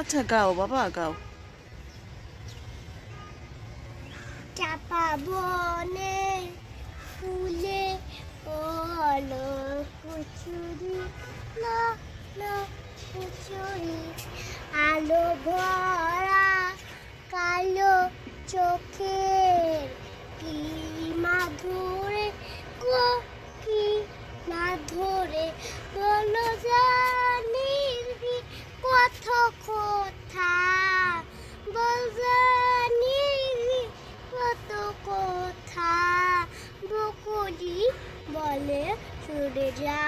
আচ্ছা গাও বাবা গাও। চাপা বনে ফুলে হলো কুচুরি লো লো কুচুরি আলো ভরা কালো চোখের কি মাধুরে গো কি মাধুরে বলো জানি কত কথা বল জানি কত কথা বকুলি বলে সুরে যা